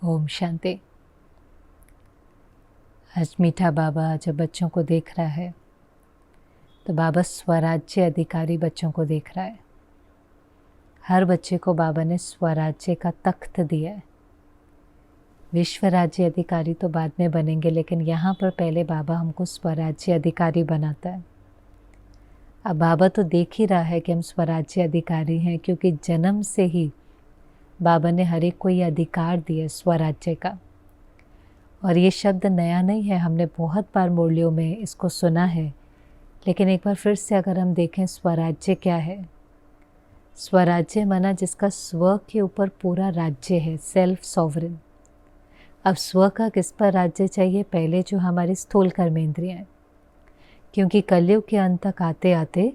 ओम शांति। आज मीठा बाबा जब बच्चों को देख रहा है तो बाबा स्वराज्य अधिकारी बच्चों को देख रहा है। हर बच्चे को बाबा ने स्वराज्य का तख्त दिया है। विश्व राज्य अधिकारी तो बाद में बनेंगे, लेकिन यहाँ पर पहले बाबा हमको स्वराज्य अधिकारी बनाता है। अब बाबा तो देख ही रहा है कि हम स्वराज्य अधिकारी हैं, क्योंकि जन्म से ही बाबा ने हर एक को ये अधिकार दिया स्वराज्य का। और ये शब्द नया नहीं है, हमने बहुत बार मुरलियों में इसको सुना है, लेकिन एक बार फिर से अगर हम देखें स्वराज्य क्या है। स्वराज्य माना जिसका स्व के ऊपर पूरा राज्य है, सेल्फ सॉवरेन। अब स्व का किस पर राज्य चाहिए? पहले जो हमारी स्थूल कर्मेंद्रियाँ हैं, क्योंकि कलयुग के अंत तक आते आते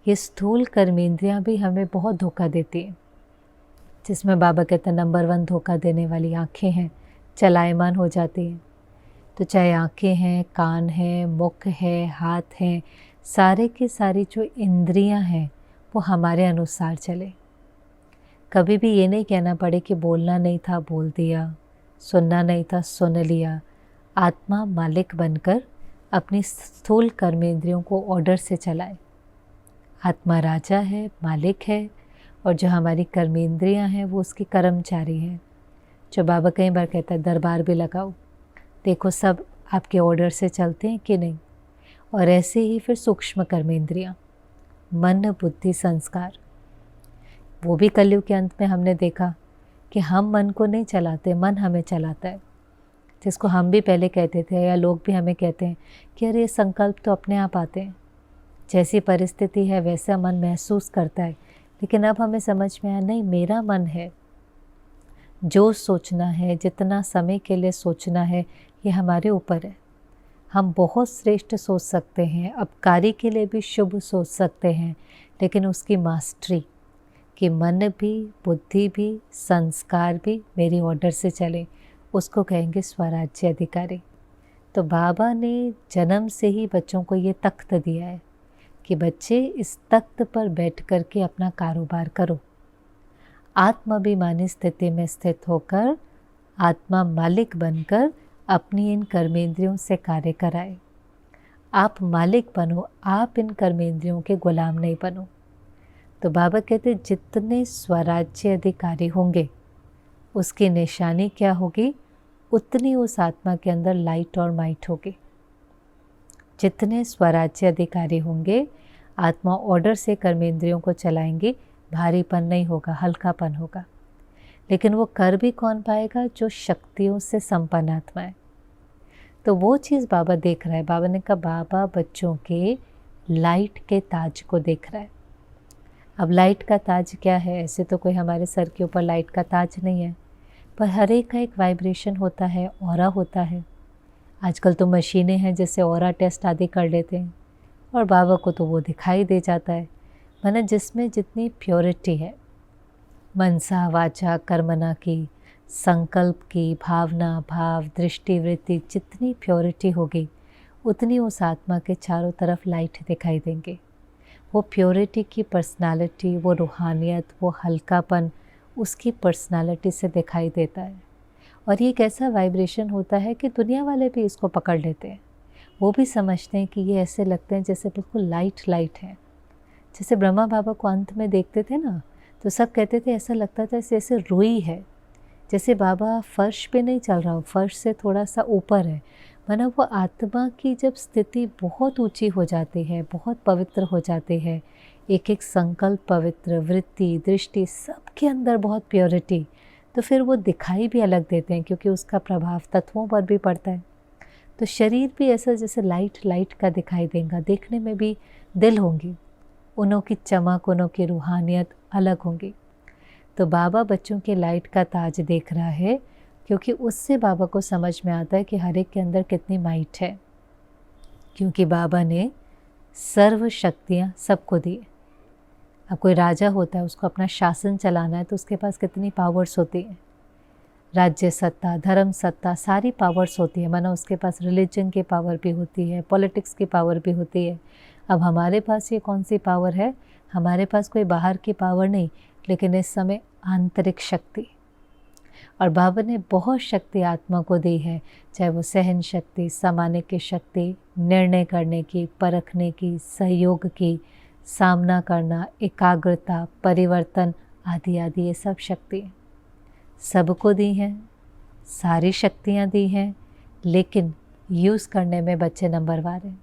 ये स्थूल कर्मेंद्रियाँ भी हमें बहुत धोखा देती हैं, जिसमें बाबा कहते हैं नंबर 1 धोखा देने वाली आँखें हैं, चलायमान हो जाती हैं। तो चाहे आँखें हैं, कान हैं, मुख है, हाथ हैं, सारे की सारी जो इंद्रियां हैं वो हमारे अनुसार चले। कभी भी ये नहीं कहना पड़े कि बोलना नहीं था बोल दिया, सुनना नहीं था सुन लिया। आत्मा मालिक बनकर अपनी स्थूल कर्मेंद्रियों को ऑर्डर से चलाए। आत्मा राजा है, मालिक है, और जो हमारी कर्मेंद्रियां हैं वो उसकी कर्मचारी हैं। जो बाबा कई बार कहता है दरबार भी लगाओ, देखो सब आपके ऑर्डर से चलते हैं कि नहीं। और ऐसे ही फिर सूक्ष्म कर्मेंद्रियाँ, मन बुद्धि संस्कार, वो भी कलयुग के अंत में हमने देखा कि हम मन को नहीं चलाते, मन हमें चलाता है। जिसको हम भी पहले कहते थे या लोग भी हमें कहते हैं कि अरे ये संकल्प तो अपने आप आते हैं, जैसी परिस्थिति है वैसा मन महसूस करता है। लेकिन अब हमें समझ में आया नहीं, मेरा मन है, जो सोचना है, जितना समय के लिए सोचना है, ये हमारे ऊपर है। हम बहुत श्रेष्ठ सोच सकते हैं, अपकारी के लिए भी शुभ सोच सकते हैं, लेकिन उसकी मास्टरी कि मन भी, बुद्धि भी, संस्कार भी मेरी ऑर्डर से चले, उसको कहेंगे स्वराज्य अधिकारी। तो बाबा ने जन्म से ही बच्चों को ये तख्त दिया है कि बच्चे इस तख्त पर बैठ कर के अपना कारोबार करो। आत्माभिमानी स्थिति में स्थित होकर आत्मा मालिक बनकर अपनी इन कर्मेंद्रियों से कार्य कराए। आप मालिक बनो, आप इन कर्मेंद्रियों के गुलाम नहीं बनो। तो बाबा कहते जितने स्वराज्य अधिकारी होंगे उसकी निशानी क्या होगी? उतनी उस आत्मा के अंदर लाइट और माइट होगी। जितने स्वराज्य अधिकारी होंगे, आत्मा ऑर्डर से कर्मेंद्रियों को चलाएंगी, भारीपन नहीं होगा, हल्कापन होगा। लेकिन वो कर भी कौन पाएगा? जो शक्तियों से संपन्न आत्मा है। तो वो चीज़ बाबा देख रहा है। बाबा ने कहा बाबा बच्चों के लाइट के ताज को देख रहा है। अब लाइट का ताज क्या है? ऐसे तो कोई हमारे सर के ऊपर लाइट का ताज नहीं है, पर हर एक का एक वाइब्रेशन होता है, ऑरा होता है। आजकल तो मशीनें हैं जिससे ऑरा टेस्ट आदि कर लेते हैं, और बाबा को तो वो दिखाई दे जाता है। माना जिसमें जितनी प्योरिटी है, मनसा वाचा कर्मना की, संकल्प की, भावना भाव दृष्टि वृत्ति, जितनी प्योरिटी होगी उतनी उस आत्मा के चारों तरफ लाइट दिखाई देंगे। वो प्योरिटी की पर्सनालिटी, वो रूहानियत, वो हल्कापन उसकी पर्सनालिटी से दिखाई देता है। और ये एक ऐसा वाइब्रेशन होता है कि दुनिया वाले भी इसको पकड़ लेते हैं। वो भी समझते हैं कि ये ऐसे लगते हैं जैसे बिल्कुल लाइट लाइट है। जैसे ब्रह्मा बाबा को अंत में देखते थे ना, तो सब कहते थे ऐसा लगता था जैसे रुई है, जैसे बाबा फर्श पे नहीं चल रहा हो, फर्श से थोड़ा सा ऊपर है। माना वो आत्मा की जब स्थिति बहुत ऊंची हो जाती है, बहुत पवित्र हो जाती है, एक एक संकल्प पवित्र, वृत्ति दृष्टि सबके अंदर बहुत प्योरिटी, तो फिर वो दिखाई भी अलग देते हैं, क्योंकि उसका प्रभाव तत्वों पर भी पड़ता है। तो शरीर भी ऐसा जैसे लाइट लाइट का दिखाई देगा, देखने में भी दिल होंगी, उनों की चमक, उनों की रूहानियत अलग होंगी। तो बाबा बच्चों के लाइट का ताज देख रहा है, क्योंकि उससे बाबा को समझ में आता है कि हर एक के अंदर कितनी माइट है। क्योंकि बाबा ने सर्व शक्तियाँ सबको दी। अब कोई राजा होता है, उसको अपना शासन चलाना है, तो उसके पास कितनी पावर्स होती हैं। राज्य सत्ता, धर्म सत्ता, सारी पावर्स होती है। माना उसके पास रिलीजन की पावर भी होती है, पॉलिटिक्स की पावर भी होती है। अब हमारे पास ये कौन सी पावर है? हमारे पास कोई बाहर की पावर नहीं, लेकिन इस समय आंतरिक शक्ति। और बाबा ने बहुत शक्ति आत्मा को दी है, चाहे वो सहन शक्ति, समाने की शक्ति, निर्णय करने की, परखने की, सहयोग की, सामना करना, एकाग्रता, परिवर्तन आदि आदि, ये सब शक्ति सबको दी हैं, सारी शक्तियाँ दी हैं, लेकिन यूज़ करने में बच्चे नंबरवार हैं।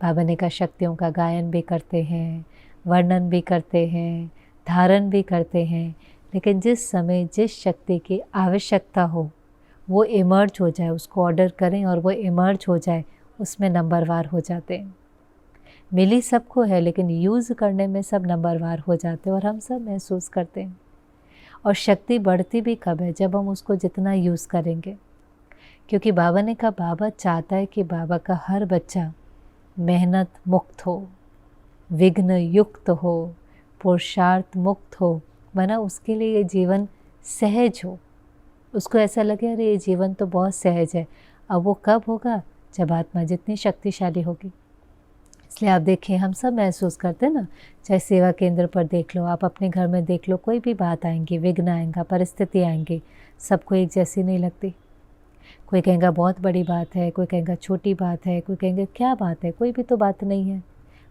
बाबा ने कहा शक्तियों का गायन भी करते हैं, वर्णन भी करते हैं, धारण भी करते हैं, लेकिन जिस समय जिस शक्ति की आवश्यकता हो वो इमर्ज हो जाए, उसको ऑर्डर करें और वो इमर्ज हो जाए, उसमें नंबरवार हो जाते हैं। मिली सबको है, लेकिन यूज़ करने में सब नंबरवार हो जाते हैं और हम सब महसूस करते हैं। और शक्ति बढ़ती भी कब है? जब हम उसको जितना यूज़ करेंगे। क्योंकि बाबा ने कहा बाबा चाहता है कि बाबा का हर बच्चा मेहनत मुक्त हो, विघ्न युक्त हो, पुरुषार्थ मुक्त हो, वरना उसके लिए ये जीवन सहज हो। उसको ऐसा लगे अरे ये जीवन तो बहुत सहज है। अब वो कब होगा? जब आत्मा जितनी शक्तिशाली होगी। इसलिए आप देखिए, हम सब महसूस करते हैं ना, चाहे सेवा केंद्र पर देख लो, आप अपने घर में देख लो, कोई भी बात आएंगी, विघ्न आएगा, परिस्थिति आएंगी, सबको एक जैसी नहीं लगती। कोई कहेगा बहुत बड़ी बात है, कोई कहेगा छोटी बात है, कोई कहेंगे क्या बात है, कोई भी तो बात नहीं है,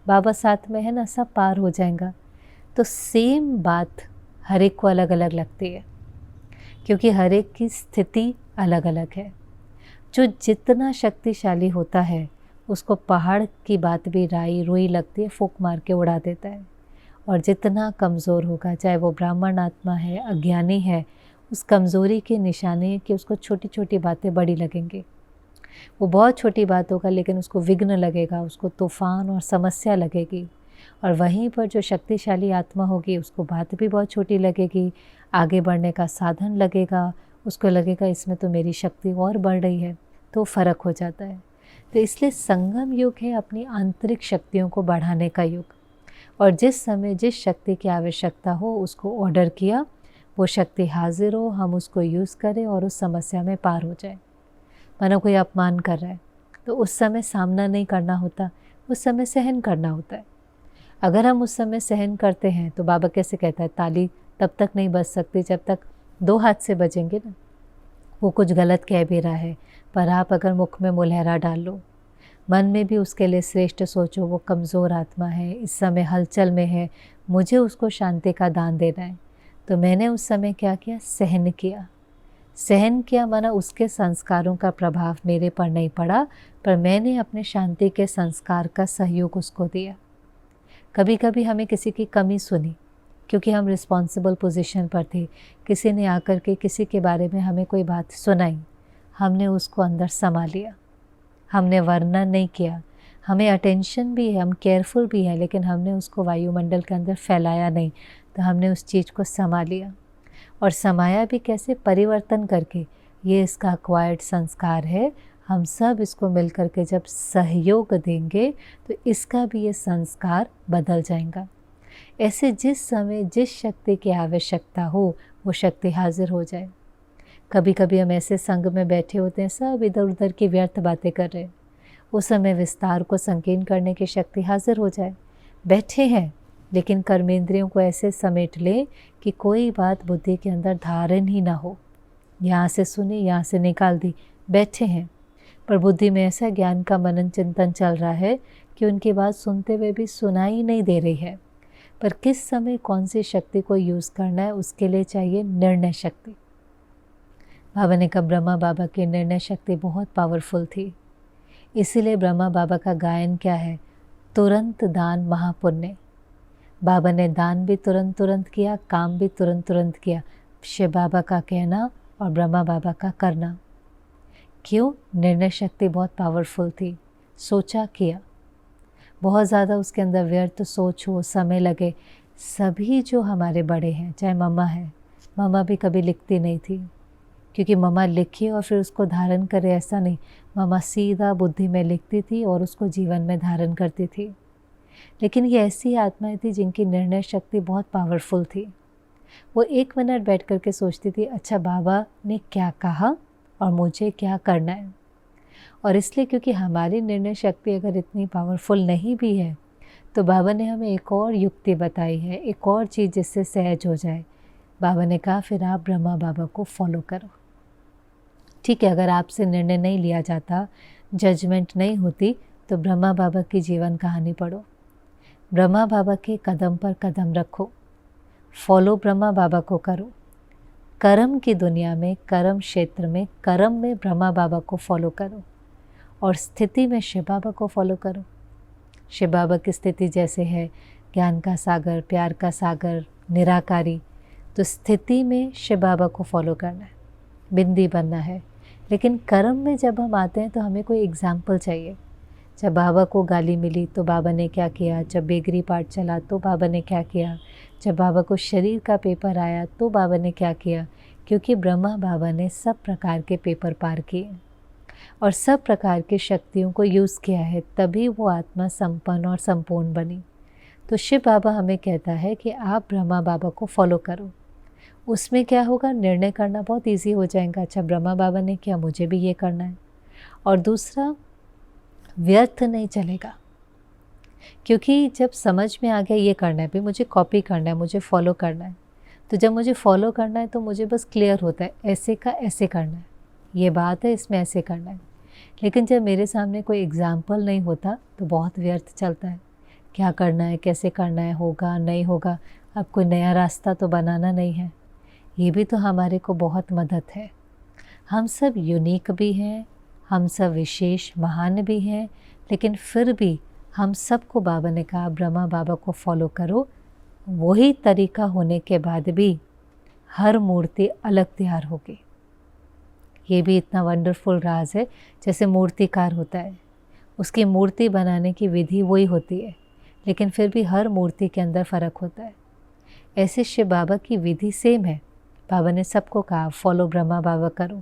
बाबा साथ में है ना, सब पार हो जाएगा। तो सेम बात हर एक को अलग अलग लगती है, क्योंकि हर एक की स्थिति अलग अलग है। जो जितना शक्तिशाली होता है उसको पहाड़ की बात भी राई रुई लगती है, फूंक मार के उड़ा देता है। और जितना कमज़ोर होगा, चाहे वो ब्राह्मण आत्मा है, अज्ञानी है, उस कमज़ोरी की निशानी है कि उसको छोटी छोटी बातें बड़ी लगेंगी। वो बहुत छोटी बात होगा लेकिन उसको विघ्न लगेगा, उसको तूफ़ान और समस्या लगेगी। और वहीं पर जो शक्तिशाली आत्मा होगी उसको बात भी बहुत छोटी लगेगी, आगे बढ़ने का साधन लगेगा, उसको लगेगा इसमें तो मेरी शक्ति और बढ़ रही है, तो फ़र्क हो जाता है। तो इसलिए संगम युग है अपनी आंतरिक शक्तियों को बढ़ाने का युग। और जिस समय जिस शक्ति की आवश्यकता हो उसको ऑर्डर किया, वो शक्ति हाजिर हो, हम उसको यूज़ करें और उस समस्या में पार हो जाए। मानो कोई अपमान कर रहा है तो उस समय सामना नहीं करना होता, उस समय सहन करना होता है। अगर हम उस समय सहन करते हैं तो बाबा कैसे कहता है, ताली तब तक नहीं बज सकती जब तक दो हाथ से बजेंगे ना। वो कुछ गलत कह भी रहा है, पर आप अगर मुख में मुलहरा डाल लो, मन में भी उसके लिए श्रेष्ठ सोचो, वो कमज़ोर आत्मा है, इस समय हलचल में है, मुझे उसको शांति का दान देना है। तो मैंने उस समय क्या किया? सहन किया। सहन किया माना उसके संस्कारों का प्रभाव मेरे पर नहीं पड़ा, पर मैंने अपने शांति के संस्कार का सहयोग उसको दिया। कभी कभी हमें किसी की कमी सुनी क्योंकि हम रिस्पॉन्सिबल पोजीशन पर थे, किसी ने आकर के किसी के बारे में हमें कोई बात सुनाई, हमने उसको अंदर समा लिया, हमने वर्णन नहीं किया, हमें अटेंशन भी है, हम केयरफुल भी हैं, लेकिन हमने उसको वायुमंडल के अंदर फैलाया नहीं। तो हमने उस चीज़ को समा लिया। और समाया भी कैसे? परिवर्तन करके। ये इसका अक्वायर्ड संस्कार है, हम सब इसको मिल करके जब सहयोग देंगे तो इसका भी ये संस्कार बदल जाएगा। ऐसे जिस समय जिस शक्ति की आवश्यकता हो वो शक्ति हाजिर हो जाए। कभी कभी हम ऐसे संग में बैठे होते हैं, सब इधर उधर की व्यर्थ बातें कर रहे हैं, उस समय विस्तार को संकीर्ण करने की शक्ति हाजिर हो जाए। बैठे हैं लेकिन कर्मेंद्रियों को ऐसे समेट लें कि कोई बात बुद्धि के अंदर धारण ही ना हो। यहाँ से सुनी, यहाँ से निकाल दी, बैठे हैं पर बुद्धि में ऐसा ज्ञान का मनन चिंतन चल रहा है कि उनकी बात सुनते हुए भी सुनाई नहीं दे रही है। पर किस समय कौन सी शक्ति को यूज़ करना है, उसके लिए चाहिए निर्णय शक्ति। बाबा ने कहा ब्रह्मा बाबा की निर्णय शक्ति बहुत पावरफुल थी, इसीलिए ब्रह्मा बाबा का गायन क्या है? तुरंत दान महापुण्य। बाबा ने दान भी तुरंत तुरंत किया, काम भी तुरंत तुरंत किया। शिव बाबा का कहना और ब्रह्मा बाबा का करना। क्यों? निर्णय शक्ति बहुत पावरफुल थी, सोचा किया। बहुत ज़्यादा उसके अंदर व्यर्थ सोच हो, समय लगे। सभी जो हमारे बड़े हैं, चाहे मम्मा है, मम्मा भी कभी लिखती नहीं थी, क्योंकि मम्मा लिखे और फिर उसको धारण करे ऐसा नहीं। मम्मा सीधा बुद्धि में लिखती थी और उसको जीवन में धारण करती थी। लेकिन ये ऐसी आत्माएं थी जिनकी निर्णय शक्ति बहुत पावरफुल थी। वो एक मिनट बैठ कर के सोचती थी, अच्छा बाबा ने क्या कहा और मुझे क्या करना है। और इसलिए क्योंकि हमारी निर्णय शक्ति अगर इतनी पावरफुल नहीं भी है तो बाबा ने हमें एक और युक्ति बताई है, एक और चीज़ जिससे सहज हो जाए। बाबा ने कहा फिर आप ब्रह्मा बाबा को फॉलो करो। ठीक है, अगर आपसे निर्णय नहीं लिया जाता, जजमेंट नहीं होती, तो ब्रह्मा बाबा की जीवन कहानी पढ़ो, ब्रह्मा बाबा के कदम पर कदम रखो, फॉलो ब्रह्मा बाबा को करो। कर्म की दुनिया में, कर्म क्षेत्र में, कर्म में ब्रह्मा बाबा को फॉलो करो और स्थिति में शिव बाबा को फॉलो करो। शिव बाबा की स्थिति जैसे है ज्ञान का सागर, प्यार का सागर, निराकारी, तो स्थिति में शिव बाबा को फॉलो करना है, बिंदी बनना है। लेकिन कर्म में जब हम आते हैं तो हमें कोई एग्जाम्पल चाहिए। जब बाबा को गाली मिली तो बाबा ने क्या किया, जब बेगरी पाठ चला तो बाबा ने क्या किया, जब बाबा को शरीर का पेपर आया तो बाबा ने क्या किया, क्योंकि ब्रह्मा बाबा ने सब प्रकार के पेपर पार किए और सब प्रकार की शक्तियों को यूज़ किया है, तभी वो आत्मा संपन्न और संपूर्ण बनी। तो शिव बाबा हमें कहता है कि आप ब्रह्मा बाबा को फॉलो करो। उसमें क्या होगा, निर्णय करना बहुत इजी हो जाएगा। अच्छा, ब्रह्मा बाबा ने किया, मुझे भी ये करना है। और दूसरा, व्यर्थ नहीं चलेगा, क्योंकि जब समझ में आ गया ये करना है, भी मुझे कॉपी करना है, मुझे फॉलो करना है, तो जब मुझे फॉलो करना है तो मुझे बस क्लियर होता है ऐसे का ऐसे करना है, ये बात है, इसमें ऐसे करना है। लेकिन जब मेरे सामने कोई एग्जाम्पल नहीं होता तो बहुत व्यर्थ चलता है, क्या करना है, कैसे करना है, होगा नहीं होगा, अब कोई नया रास्ता तो बनाना नहीं है। ये भी तो हमारे को बहुत मदद है। हम सब यूनिक भी हैं, हम सब विशेष महान भी हैं, लेकिन फिर भी हम सबको बाबा ने कहा ब्रह्मा बाबा को फॉलो करो। वही तरीका होने के बाद भी हर मूर्ति अलग तैयार होगी। ये भी इतना वंडरफुल राज है। जैसे मूर्तिकार होता है, उसकी मूर्ति बनाने की विधि वही होती है, लेकिन फिर भी हर मूर्ति के अंदर फ़र्क होता है। ऐसे शिव बाबा की विधि सेम है। बाबा ने सबको कहा फॉलो ब्रह्मा बाबा करो,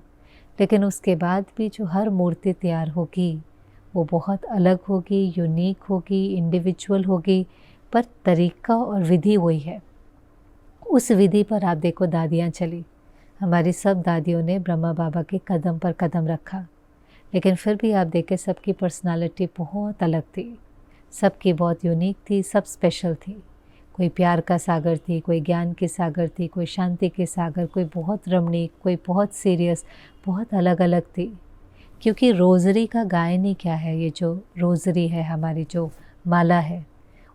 लेकिन उसके बाद भी जो हर मूर्ति तैयार होगी वो बहुत अलग होगी, यूनिक होगी, इंडिविजुअल होगी, पर तरीका और विधि वही है। उस विधि पर आप देखो दादियाँ चली, हमारी सब दादियों ने ब्रह्मा बाबा के कदम पर कदम रखा, लेकिन फिर भी आप देखें सबकी पर्सनालिटी बहुत अलग थी, सबकी बहुत यूनिक थी, सब स्पेशल थी। कोई प्यार का सागर थी, कोई ज्ञान की सागर थी, कोई शांति के सागर, कोई बहुत रमणीक, कोई बहुत सीरियस, बहुत अलग अलग थी। क्योंकि रोज़री का गायन ही क्या है, ये जो रोज़री है, हमारी जो माला है,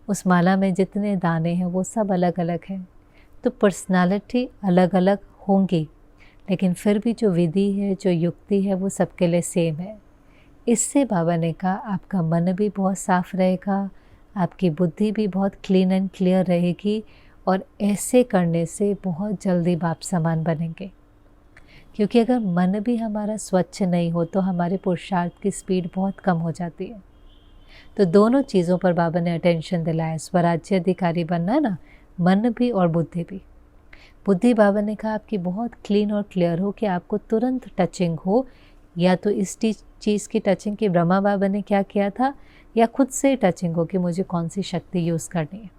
उस माला में जितने दाने हैं वो सब अलग अलग हैं। तो पर्सनालिटी अलग अलग होंगी, लेकिन फिर भी जो विधि है, जो युक्ति है, वो सबके लिए सेम है। इससे बाबा ने कहा आपका मन भी बहुत साफ रहेगा, आपकी बुद्धि भी बहुत क्लीन एंड क्लियर रहेगी, और ऐसे करने से बहुत जल्दी बाप समान बनेंगे। क्योंकि अगर मन भी हमारा स्वच्छ नहीं हो तो हमारे पुरुषार्थ की स्पीड बहुत कम हो जाती है। तो दोनों चीज़ों पर बाबा ने अटेंशन दिलाया। स्वराज्य अधिकारी बनना है ना, मन भी और बुद्धि भी। बुद्धि बाबा ने कहा आपकी बहुत क्लीन और क्लियर हो, कि आपको तुरंत टचिंग हो, या तो इस चीज़ की टचिंग कि ब्रह्मा बाबा ने क्या किया था, या खुद से टचिंग हो कि मुझे कौन सी शक्ति यूज़ करनी है।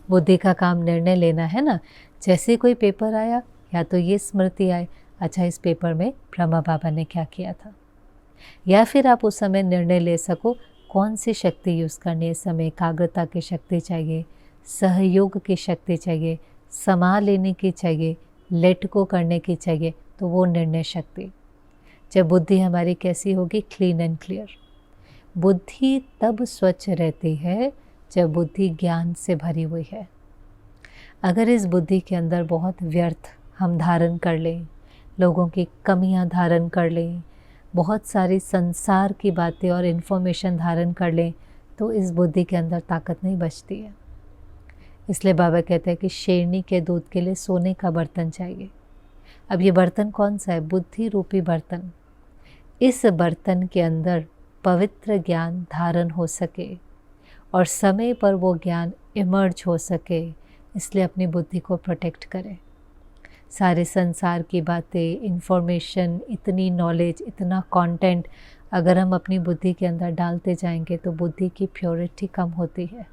बुद्धि का काम निर्णय लेना है ना। जैसे कोई पेपर आया, या तो ये स्मृति आए, अच्छा इस पेपर में ब्रह्मा बाबा ने क्या किया था, या फिर आप उस समय निर्णय ले सको कौन सी शक्ति यूज़ करनी है। समय एकाग्रता की शक्ति चाहिए, सहयोग की शक्ति चाहिए, समा लेने की चाहिए, लेट को करने की चाहिए, तो वो निर्णय शक्ति। जब बुद्धि हमारी कैसी होगी, क्लीन एंड क्लियर। बुद्धि तब स्वच्छ रहती है जब बुद्धि ज्ञान से भरी हुई है। अगर इस बुद्धि के अंदर बहुत व्यर्थ हम धारण कर लें, लोगों की कमियां धारण कर लें, बहुत सारी संसार की बातें और इन्फॉर्मेशन धारण कर लें, तो इस बुद्धि के अंदर ताकत नहीं बचती है। इसलिए बाबा कहते हैं कि शेरनी के दूध के लिए सोने का बर्तन चाहिए। अब ये बर्तन कौन सा है? बुद्धि रूपी बर्तन। इस बर्तन के अंदर पवित्र ज्ञान धारण हो सके और समय पर वो ज्ञान इमर्ज हो सके, इसलिए अपनी बुद्धि को प्रोटेक्ट करें। सारे संसार की बातें, इन्फॉर्मेशन, इतनी नॉलेज, इतना कंटेंट अगर हम अपनी बुद्धि के अंदर डालते जाएंगे तो बुद्धि की प्योरिटी कम होती है,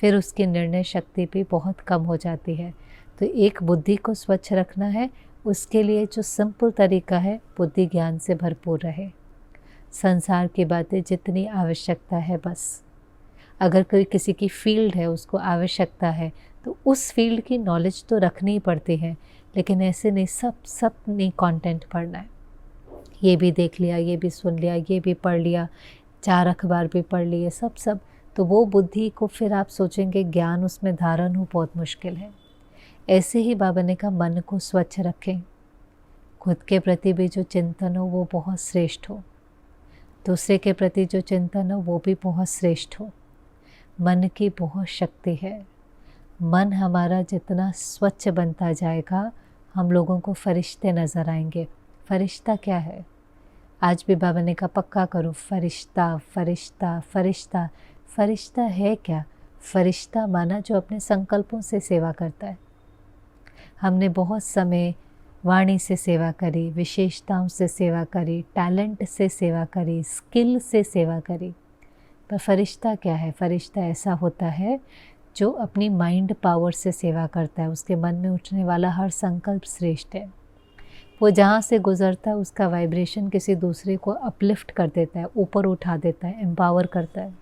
फिर उसकी निर्णय शक्ति भी बहुत कम हो जाती है। तो एक बुद्धि को स्वच्छ रखना है, उसके लिए जो सिंपल तरीका है, बुद्धि ज्ञान से भरपूर रहे। संसार की बातें जितनी आवश्यकता है बस। अगर कोई किसी की फील्ड है, उसको आवश्यकता है, तो उस फील्ड की नॉलेज तो रखनी ही पड़ती है, लेकिन ऐसे नहीं सब नहीं कंटेंट पढ़ना है। ये भी देख लिया, ये भी सुन लिया, ये भी पढ़ लिया, 4 अखबार भी पढ़ लिए, सब तो वो बुद्धि को फिर आप सोचेंगे ज्ञान उसमें धारण हो बहुत मुश्किल है। ऐसे ही बाबा ने कहा मन को स्वच्छ रखें, खुद के प्रति भी जो चिंतन हो वो बहुत श्रेष्ठ हो, दूसरे के प्रति जो चिंतन हो वो भी बहुत श्रेष्ठ हो। मन की बहुत शक्ति है। मन हमारा जितना स्वच्छ बनता जाएगा, हम लोगों को फरिश्ते नज़र आएंगे। फरिश्ता क्या है? आज भी बाबा ने कहा पक्का करो, फरिश्ता फरिश्ता फरिश्ता। फरिश्ता है क्या? फरिश्ता माना जो अपने संकल्पों से सेवा करता है। हमने बहुत समय वाणी से सेवा करी, विशेषताओं से सेवा करी, टैलेंट से सेवा करी, स्किल से सेवा करी, पर फरिश्ता क्या है? फरिश्ता ऐसा होता है जो अपनी माइंड पावर से सेवा करता है। उसके मन में उठने वाला हर संकल्प श्रेष्ठ है। वो जहाँ से गुजरता है उसका वाइब्रेशन किसी दूसरे को अपलिफ्ट कर देता है, ऊपर उठा देता है, एम्पावर करता है।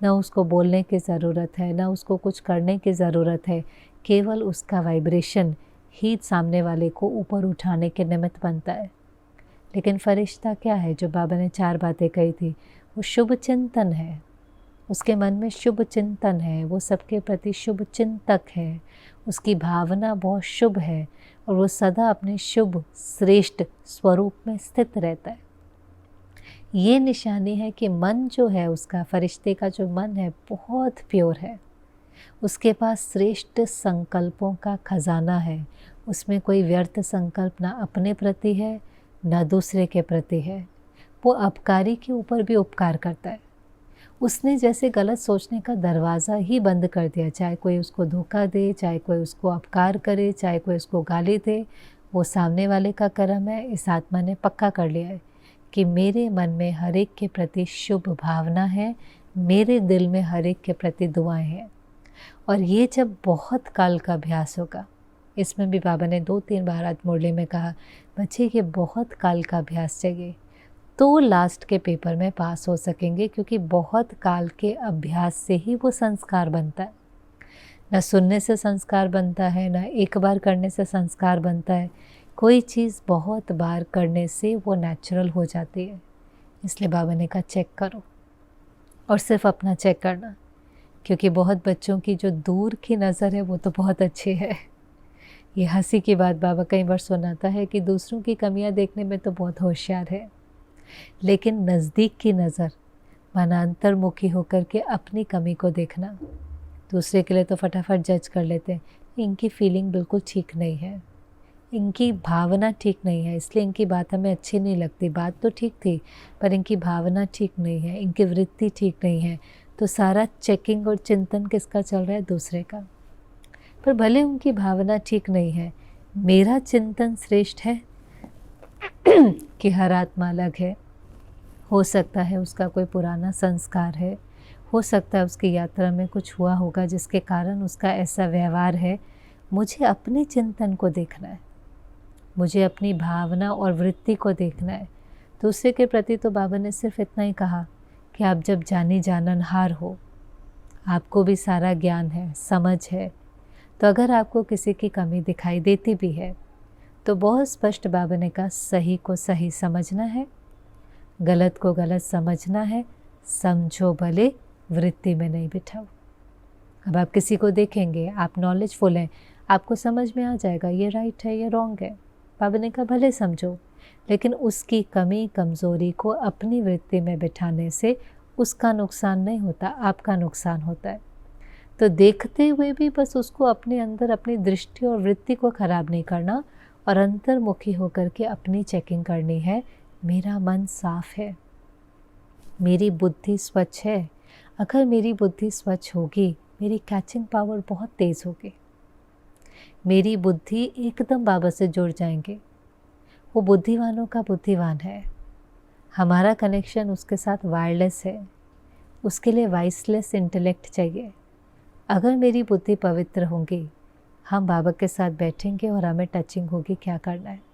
ना उसको बोलने की ज़रूरत है, ना उसको कुछ करने की ज़रूरत है, केवल उसका वाइब्रेशन ही सामने वाले को ऊपर उठाने के निमित्त बनता है। लेकिन फरिश्ता क्या है? जो बाबा ने 4 बातें कही थी, वो शुभ चिंतन है। उसके मन में शुभ चिंतन है, वो सबके प्रति शुभ चिंतक है, उसकी भावना बहुत शुभ है और वो सदा अपने शुभ श्रेष्ठ स्वरूप में स्थित रहता है। ये निशानी है कि मन जो है उसका, फरिश्ते का जो मन है बहुत प्योर है। उसके पास श्रेष्ठ संकल्पों का खजाना है। उसमें कोई व्यर्थ संकल्प ना अपने प्रति है ना दूसरे के प्रति है। वो अपकारी के ऊपर भी उपकार करता है। उसने जैसे गलत सोचने का दरवाज़ा ही बंद कर दिया, चाहे कोई उसको धोखा दे, चाहे कोई उसको अपकार करे, चाहे कोई उसको गाली दे, वो सामने वाले का कर्म है। इस आत्मा ने पक्का कर लिया है कि मेरे मन में हर एक के प्रति शुभ भावना है, मेरे दिल में हर एक के प्रति दुआएं हैं। और ये जब बहुत काल का अभ्यास होगा, इसमें भी बाबा ने 2-3 बार आज मुरली में कहा, बच्चे ये बहुत काल का अभ्यास चाहिए तो लास्ट के पेपर में पास हो सकेंगे, क्योंकि बहुत काल के अभ्यास से ही वो संस्कार बनता है। ना सुनने से संस्कार बनता है, ना एक बार करने से संस्कार बनता है। कोई चीज़ बहुत बार करने से वो नेचुरल हो जाती है। इसलिए बाबा ने कहा चेक करो, और सिर्फ अपना चेक करना, क्योंकि बहुत बच्चों की जो दूर की नज़र है वो तो बहुत अच्छी है। ये हंसी की बात बाबा कई बार सुनाता है कि दूसरों की कमियां देखने में तो बहुत होशियार है, लेकिन नज़दीक की नज़र माना अंतर्मुखी होकर के अपनी कमी को देखना। दूसरे के लिए तो फटाफट जज कर लेते हैं, इनकी फीलिंग बिल्कुल ठीक नहीं है, इनकी भावना ठीक नहीं है, इसलिए इनकी बात हमें अच्छी नहीं लगती। बात तो ठीक थी पर इनकी भावना ठीक नहीं है, इनकी वृत्ति ठीक नहीं है। तो सारा चेकिंग और चिंतन किसका चल रहा है? दूसरे का। पर भले उनकी भावना ठीक नहीं है, मेरा चिंतन श्रेष्ठ है कि हर आत्मा अलग है। हो सकता है उसका कोई पुराना संस्कार है, हो सकता है उसकी यात्रा में कुछ हुआ होगा जिसके कारण उसका ऐसा व्यवहार है। मुझे अपने चिंतन को देखना है, मुझे अपनी भावना और वृत्ति को देखना है। दूसरे के प्रति तो बाबा ने सिर्फ इतना ही कहा कि आप जब जानी जाननहार हो, आपको भी सारा ज्ञान है, समझ है, तो अगर आपको किसी की कमी दिखाई देती भी है तो बहुत स्पष्ट बाबा ने कहा सही को सही समझना है, गलत को गलत समझना है, समझो भले वृत्ति में नहीं बिठाओ। अब आप किसी को देखेंगे, आप नॉलेजफुल हैं, आपको समझ में आ जाएगा ये राइट है, ये रॉन्ग है। बाबा ने कहा भले समझो, लेकिन उसकी कमी कमज़ोरी को अपनी वृत्ति में बिठाने से उसका नुकसान नहीं होता, आपका नुकसान होता है। तो देखते हुए भी बस उसको अपने अंदर अपनी दृष्टि और वृत्ति को ख़राब नहीं करना और अंतर्मुखी होकर के अपनी चेकिंग करनी है। मेरा मन साफ है, मेरी बुद्धि स्वच्छ है। अगर मेरी बुद्धि स्वच्छ होगी, मेरी कैचिंग पावर बहुत तेज़ होगी, मेरी बुद्धि एकदम बाबा से जुड़ जाएंगे। वो बुद्धिवानों का बुद्धिवान है, हमारा कनेक्शन उसके साथ वायरलेस है, उसके लिए वॉइसलेस इंटेलेक्ट चाहिए। अगर मेरी बुद्धि पवित्र होगी, हम बाबा के साथ बैठेंगे और हमें टचिंग होगी क्या करना है।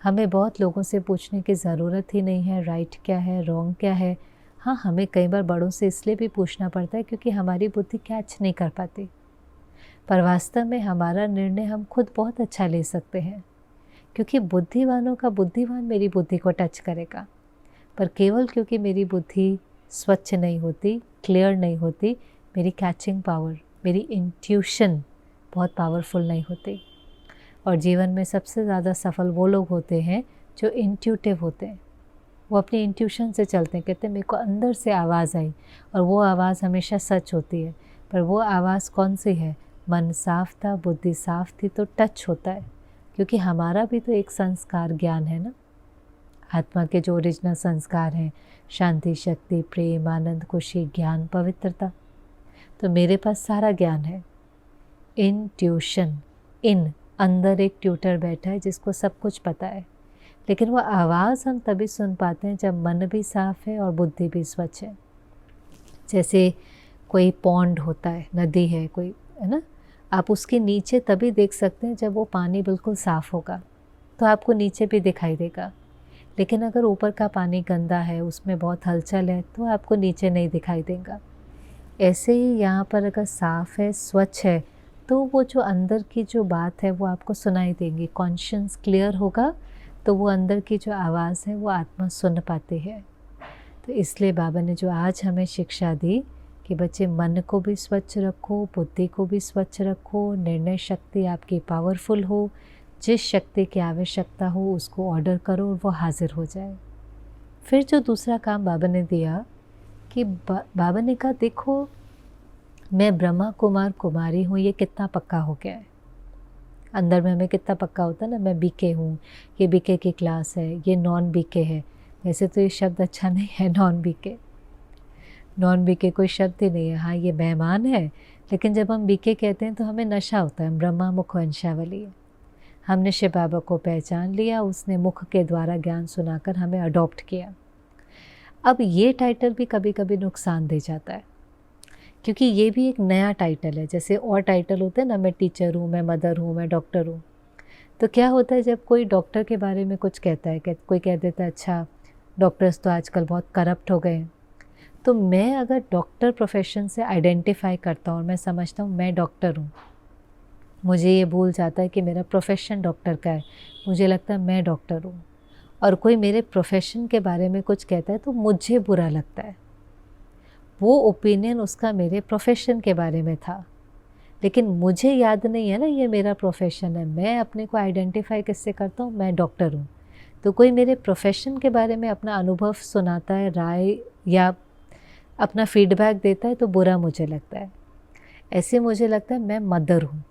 हमें बहुत लोगों से पूछने की ज़रूरत ही नहीं है राइट क्या है, रॉन्ग क्या है। हाँ, हमें कई बार बड़ों से इसलिए भी पूछना पड़ता है क्योंकि हमारी बुद्धि कैच नहीं कर पाती। पर वास्तव में हमारा निर्णय हम खुद बहुत अच्छा ले सकते हैं, क्योंकि बुद्धिवानों का बुद्धिमान मेरी बुद्धि को टच करेगा, पर केवल क्योंकि मेरी बुद्धि स्वच्छ नहीं होती, क्लियर नहीं होती, मेरी कैचिंग पावर, मेरी इंट्यूशन बहुत पावरफुल नहीं होती। और जीवन में सबसे ज़्यादा सफल वो लोग होते हैं जो इंट्यूटिव होते हैं। वो अपनी इंट्यूशन से चलते हैं, कहते हैं मेरे को अंदर से आवाज़ आई, और वो आवाज़ हमेशा सच होती है। पर वो आवाज़ कौन सी है? मन साफ था, बुद्धि साफ थी, तो टच होता है, क्योंकि हमारा भी तो एक संस्कार ज्ञान है ना। आत्मा के जो ओरिजिनल संस्कार हैं, शांति, शक्ति, प्रेम, आनंद, खुशी, ज्ञान, पवित्रता, तो मेरे पास सारा ज्ञान है। इंट्यूशन, अंदर एक ट्यूटर बैठा है जिसको सब कुछ पता है, लेकिन वो आवाज़ हम तभी सुन पाते हैं जब मन भी साफ है और बुद्धि भी स्वच्छ है। जैसे कोई पॉन्ड होता है, नदी है कोई, है ना, आप उसके नीचे तभी देख सकते हैं जब वो पानी बिल्कुल साफ़ होगा, तो आपको नीचे भी दिखाई देगा। लेकिन अगर ऊपर का पानी गंदा है, उसमें बहुत हलचल है, तो आपको नीचे नहीं दिखाई देगा। ऐसे ही यहाँ पर अगर साफ़ है, स्वच्छ है, तो वो जो अंदर की जो बात है वो आपको सुनाई देंगी। कॉन्शियस क्लियर होगा तो वो अंदर की जो आवाज़ है वो आत्मा सुन पाती है। तो इसलिए बाबा ने जो आज हमें शिक्षा दी कि बच्चे मन को भी स्वच्छ रखो, बुद्धि को भी स्वच्छ रखो, निर्णय शक्ति आपकी पावरफुल हो, जिस शक्ति की आवश्यकता हो उसको ऑर्डर करो और वो हाजिर हो जाए। फिर जो दूसरा काम बाबा ने दिया कि बाबा ने कहा देखो मैं ब्रह्मा कुमार कुमारी हूँ, ये कितना पक्का हो गया है। अंदर में हमें कितना पक्का होता है ना, मैं बीके हूँ, ये बीके की क्लास है, ये नॉन बीके है। वैसे तो ये शब्द अच्छा नहीं है, नॉन बीके कोई शब्द ही नहीं है। हाँ, ये मेहमान है, लेकिन जब हम बीके कहते हैं तो हमें नशा होता है। ब्रह्मा मुख वंशावली है। हमने शिव बाबा को पहचान लिया, उसने मुख के द्वारा ज्ञान सुनाकर हमें अडॉप्ट किया। अब ये टाइटल भी कभी कभी नुकसान दे जाता है, क्योंकि ये भी एक नया टाइटल है। जैसे और टाइटल होते हैं ना, मैं टीचर हूँ, मैं मदर हूँ, मैं डॉक्टर हूँ। तो क्या होता है जब कोई डॉक्टर के बारे में कुछ कहता है, कोई कह देता है अच्छा डॉक्टर्स तो आजकल बहुत करप्ट हो गए हैं, तो मैं अगर डॉक्टर प्रोफेशन से आइडेंटिफाई करता हूँ और मैं समझता हूँ मैं डॉक्टर हूँ, मुझे ये भूल जाता है कि मेरा प्रोफेशन डॉक्टर का है, मुझे लगता है मैं डॉक्टर हूँ, और कोई मेरे प्रोफेशन के बारे में कुछ कहता है तो मुझे बुरा लगता है। वो ओपिनियन उसका मेरे प्रोफेशन के बारे में था, लेकिन मुझे याद नहीं है ना ये मेरा प्रोफेशन है। मैं अपने को आइडेंटिफाई किससे करता हूँ? मैं डॉक्टर हूँ। तो कोई मेरे प्रोफेशन के बारे में अपना अनुभव सुनाता है, राय या अपना फीडबैक देता है, तो बुरा मुझे लगता है। ऐसे मुझे लगता है मैं मदर हूँ,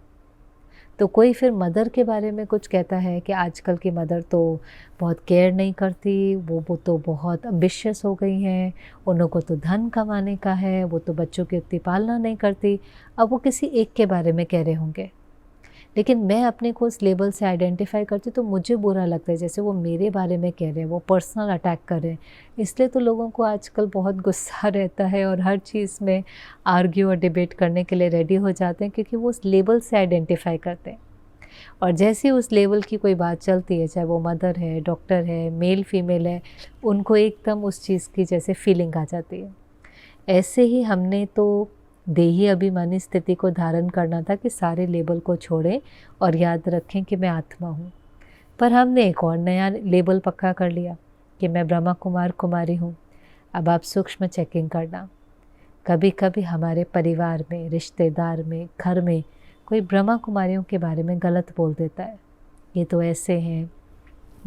तो कोई फिर मदर के बारे में कुछ कहता है कि आजकल की मदर तो बहुत केयर नहीं करती, वो तो बहुत एम्बिशियस हो गई हैं, उनको तो धन कमाने का है, वो तो बच्चों की उतनी पालना नहीं करती। अब वो किसी एक के बारे में कह रहे होंगे, लेकिन मैं अपने को उस लेबल से आइडेंटिफाई करती तो मुझे बुरा लगता है, जैसे वो मेरे बारे में कह रहे हैं, वो पर्सनल अटैक कर रहे हैं। इसलिए तो लोगों को आजकल बहुत गुस्सा रहता है और हर चीज़ में आर्ग्यू और डिबेट करने के लिए रेडी हो जाते हैं, क्योंकि वो उस लेबल से आइडेंटिफाई करते हैं। और जैसे उस लेवल की कोई बात चलती है, चाहे वो मदर है, डॉक्टर है, मेल फीमेल है, उनको एकदम उस चीज़ की जैसे फीलिंग आ जाती है। ऐसे ही हमने तो देही अभिमानी स्थिति को धारण करना था कि सारे लेबल को छोड़ें और याद रखें कि मैं आत्मा हूँ। पर हमने एक और नया लेबल पक्का कर लिया कि मैं ब्रह्मा कुमार कुमारी हूँ। अब आप सूक्ष्म चेकिंग करना, कभी कभी हमारे परिवार में, रिश्तेदार में, घर में कोई ब्रह्मा कुमारियों के बारे में गलत बोल देता है। ये तो ऐसे हैं,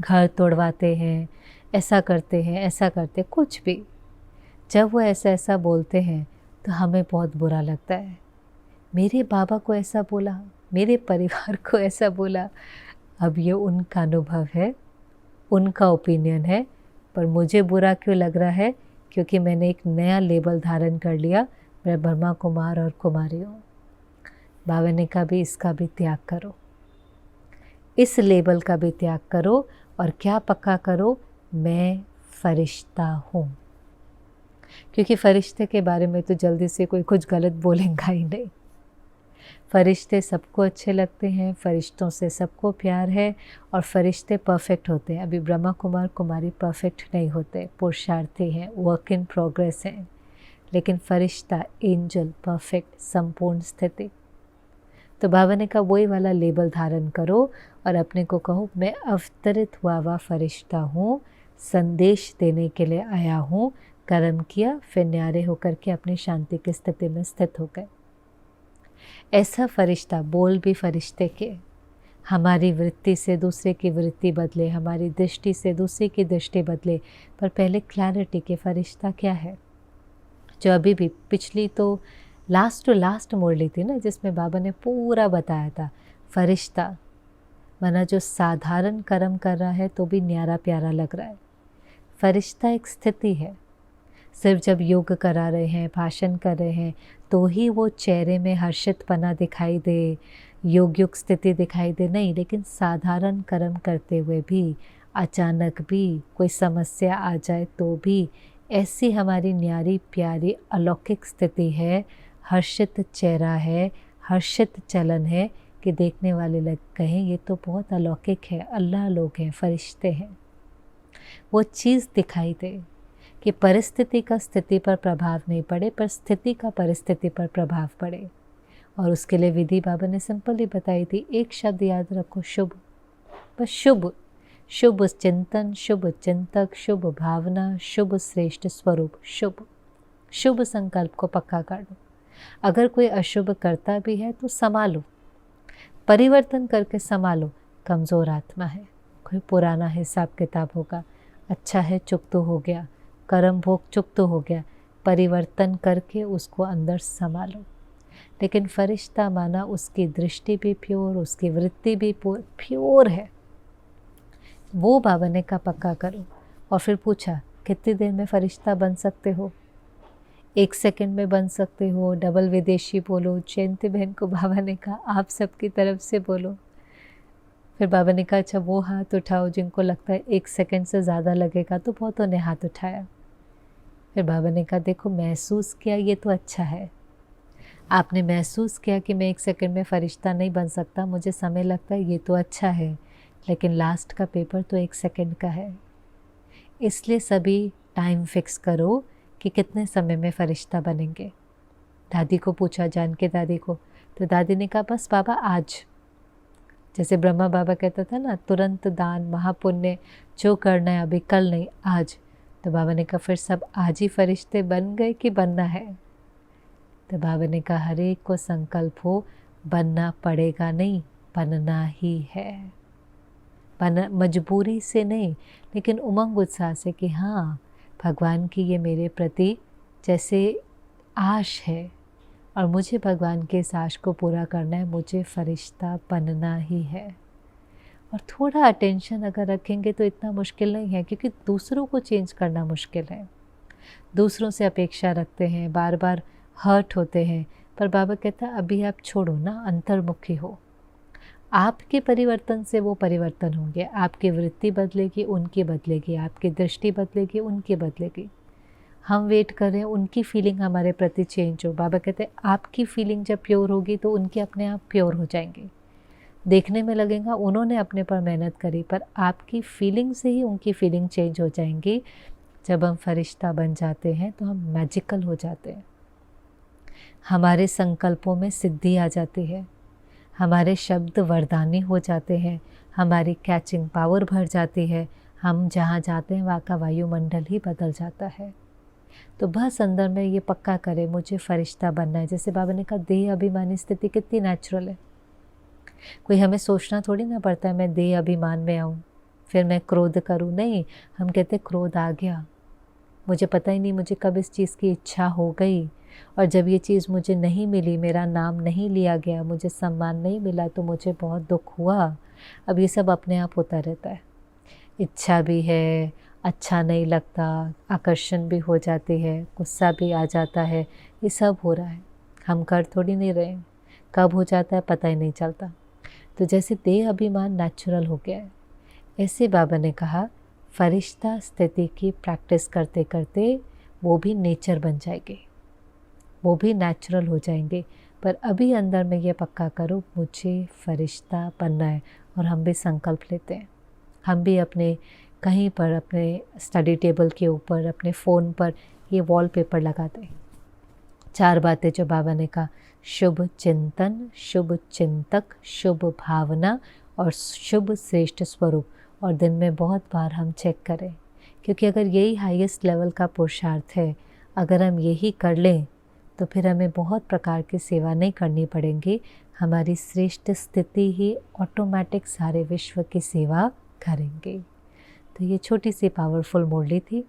घर तोड़वाते हैं, ऐसा करते हैं, ऐसा करते, कुछ भी। जब वो ऐसा ऐसा बोलते हैं तो हमें बहुत बुरा लगता है। मेरे बाबा को ऐसा बोला, मेरे परिवार को ऐसा बोला। अब ये उनका अनुभव है, उनका ओपिनियन है, पर मुझे बुरा क्यों लग रहा है? क्योंकि मैंने एक नया लेबल धारण कर लिया, मैं ब्रह्मा कुमार और कुमारी हूँ। बाबा ने कहा भी इसका भी त्याग करो, इस लेबल का भी त्याग करो, और क्या पक्का करो? मैं फरिश्ता हूँ। क्योंकि फरिश्ते के बारे में तो जल्दी से कोई कुछ गलत बोलेगा ही नहीं। फरिश्ते सबको अच्छे लगते हैं, फरिश्तों से सबको प्यार है, और फरिश्ते परफेक्ट होते हैं। अभी ब्रह्मा कुमार कुमारी परफेक्ट नहीं होते, पुरुषार्थी हैं, वर्क इन प्रोग्रेस हैं। लेकिन फरिश्ता, एंजल, परफेक्ट, संपूर्ण स्थिति। तो बाबा ने कहा वही वाला लेबल धारण करो और अपने को कहो मैं अवतरित हुआ फरिश्ता हूँ, संदेश देने के लिए आया हूँ। कर्म किया, फिर न्यारे होकर के अपनी शांति की स्थिति में स्थित हो गए। ऐसा फरिश्ता, बोल भी फरिश्ते के, हमारी वृत्ति से दूसरे की वृत्ति बदले, हमारी दृष्टि से दूसरे की दृष्टि बदले, पर पहले क्लैरिटी के फरिश्ता क्या है। जो अभी भी पिछली तो लास्ट टू लास्ट मोड़ ली थी ना, जिसमें बाबा ने पूरा बताया था। फरिश्ता माना जो साधारण कर्म कर रहा है तो भी न्यारा प्यारा लग रहा है। फरिश्ता एक स्थिति है। सिर्फ जब योग करा रहे हैं, भाषण कर रहे हैं तो ही वो चेहरे में हर्षितपना दिखाई दे, योग्युक्त स्थिति दिखाई दे, नहीं। लेकिन साधारण कर्म करते हुए भी अचानक भी कोई समस्या आ जाए तो भी ऐसी हमारी न्यारी प्यारी अलौकिक स्थिति है, हर्षित चेहरा है, हर्षित चलन है कि देखने वाले लोग कहें ये तो बहुत अलौकिक है, अल्लाह लोग हैं, फरिश्ते हैं। वो चीज़ दिखाई दे कि परिस्थिति का स्थिति पर प्रभाव नहीं पड़े, पर स्थिति का परिस्थिति पर प्रभाव पड़े। और उसके लिए विधि बाबा ने सिंपल ही बताई थी। एक शब्द याद रखो, शुभ। बस शुभ, शुभ चिंतन, शुभ चिंतक, शुभ भावना, शुभ श्रेष्ठ स्वरूप, शुभ। शुभ संकल्प को पक्का कर दो। अगर कोई अशुभ करता भी है तो संभालो, परिवर्तन करके संभालो। कमज़ोर आत्मा है, कोई पुराना हिसाब किताब होगा, अच्छा है चुक तो हो गया, कर्म भोग चुक तो हो गया, परिवर्तन करके उसको अंदर संभालो। लेकिन फरिश्ता माना उसकी दृष्टि भी प्योर, उसकी वृत्ति भी प्योर है। वो बाबा ने का पक्का करो। और फिर पूछा कितनी देर में फरिश्ता बन सकते हो। 1 सेकंड में बन सकते हो। डबल विदेशी बोलो। जयंती बहन को बाबा ने कहा आप सबकी तरफ से बोलो। फिर बाबा ने कहा अच्छा वो हाथ उठाओ जिनको लगता है 1 सेकंड से ज़्यादा लगेगा, तो बहुतों ने हाथ उठाया। फिर बाबा ने कहा देखो महसूस किया, ये तो अच्छा है। आपने महसूस किया कि मैं 1 सेकंड में फरिश्ता नहीं बन सकता, मुझे समय लगता है, ये तो अच्छा है। लेकिन लास्ट का पेपर तो 1 सेकंड का है। इसलिए सभी टाइम फिक्स करो कि कितने समय में फरिश्ता बनेंगे। दादी को पूछा, जानकी दादी को, तो दादी ने कहा बस बाबा आज। जैसे ब्रह्मा बाबा कहता था ना, तुरंत दान महापुण्य, जो करना है अभी, कल नहीं आज। तो बाबा ने कहा फिर सब आज ही फरिश्ते बन गए कि बनना है। तो बाबा ने कहा हर एक को संकल्प हो, बनना पड़ेगा नहीं, बनना ही है। बना मजबूरी से नहीं, लेकिन उमंग उत्साह से कि हाँ भगवान की ये मेरे प्रति जैसे आश है और मुझे भगवान के इस आश को पूरा करना है, मुझे फरिश्ता बनना ही है। और थोड़ा अटेंशन अगर रखेंगे तो इतना मुश्किल नहीं है, क्योंकि दूसरों को चेंज करना मुश्किल है। दूसरों से अपेक्षा रखते हैं, बार बार हर्ट होते हैं, पर बाबा कहता है अभी आप छोड़ो ना, अंतर्मुखी हो। आपके परिवर्तन से वो परिवर्तन होंगे। आपकी वृत्ति बदलेगी, उनकी बदलेगी, आपकी दृष्टि बदलेगी, उनकी बदलेगी। हम वेट कर रहे हैं उनकी फीलिंग हमारे प्रति चेंज हो। बाबा कहते हैं आपकी फीलिंग जब प्योर होगी तो उनके अपने आप प्योर हो जाएंगे। देखने में लगेगा उन्होंने अपने पर मेहनत करी, पर आपकी फीलिंग से ही उनकी फीलिंग चेंज हो जाएंगी। जब हम फरिश्ता बन जाते हैं तो हम मैजिकल हो जाते हैं। हमारे संकल्पों में सिद्धि आ जाती है, हमारे शब्द वरदानी हो जाते हैं, हमारी कैचिंग पावर भर जाती है। हम जहाँ जाते हैं वहाँ का वायुमंडल ही बदल जाता है। तो बस अंदर में ये पक्का करें मुझे फरिश्ता बनना है। जैसे बाबा ने कहा देह अभिमानी स्थिति कितनी नेचुरल है। कोई हमें सोचना थोड़ी ना पड़ता है मैं देह अभिमान में आऊँ फिर मैं क्रोध करूँ। नहीं, हम कहते क्रोध आ गया, मुझे पता ही नहीं मुझे कब इस चीज़ की इच्छा हो गई, और जब ये चीज़ मुझे नहीं मिली, मेरा नाम नहीं लिया गया, मुझे सम्मान नहीं मिला, तो मुझे बहुत दुख हुआ। अब ये सब अपने आप होता रहता है। इच्छा भी है, अच्छा नहीं लगता, आकर्षण भी हो जाती है, गुस्सा भी आ जाता है, ये सब हो रहा है। हम कर थोड़ी नहीं रहे, कब हो जाता है पता ही नहीं चलता। तो जैसे देह अभिमान नेचुरल हो गया है, ऐसे बाबा ने कहा फरिश्ता स्थिति की प्रैक्टिस करते करते वो भी नेचर बन जाएंगे, वो भी नेचुरल हो जाएंगे। पर अभी अंदर में ये पक्का करो मुझे फरिश्ता बनना है। और हम भी संकल्प लेते हैं, हम भी अपने कहीं पर अपने स्टडी टेबल के ऊपर, अपने फ़ोन पर ये वॉलपेपर लगा दें। 4 बातें जो बाबा ने कहा, शुभ चिंतन, शुभ चिंतक, शुभ भावना और शुभ श्रेष्ठ स्वरूप। और दिन में बहुत बार हम चेक करें, क्योंकि अगर यही हाईएस्ट लेवल का पुरुषार्थ है, अगर हम यही कर लें तो फिर हमें बहुत प्रकार की सेवा नहीं करनी पड़ेगी। हमारी श्रेष्ठ स्थिति ही ऑटोमेटिक सारे विश्व की सेवा करेंगे। तो ये छोटी सी पावरफुल मुरली थी।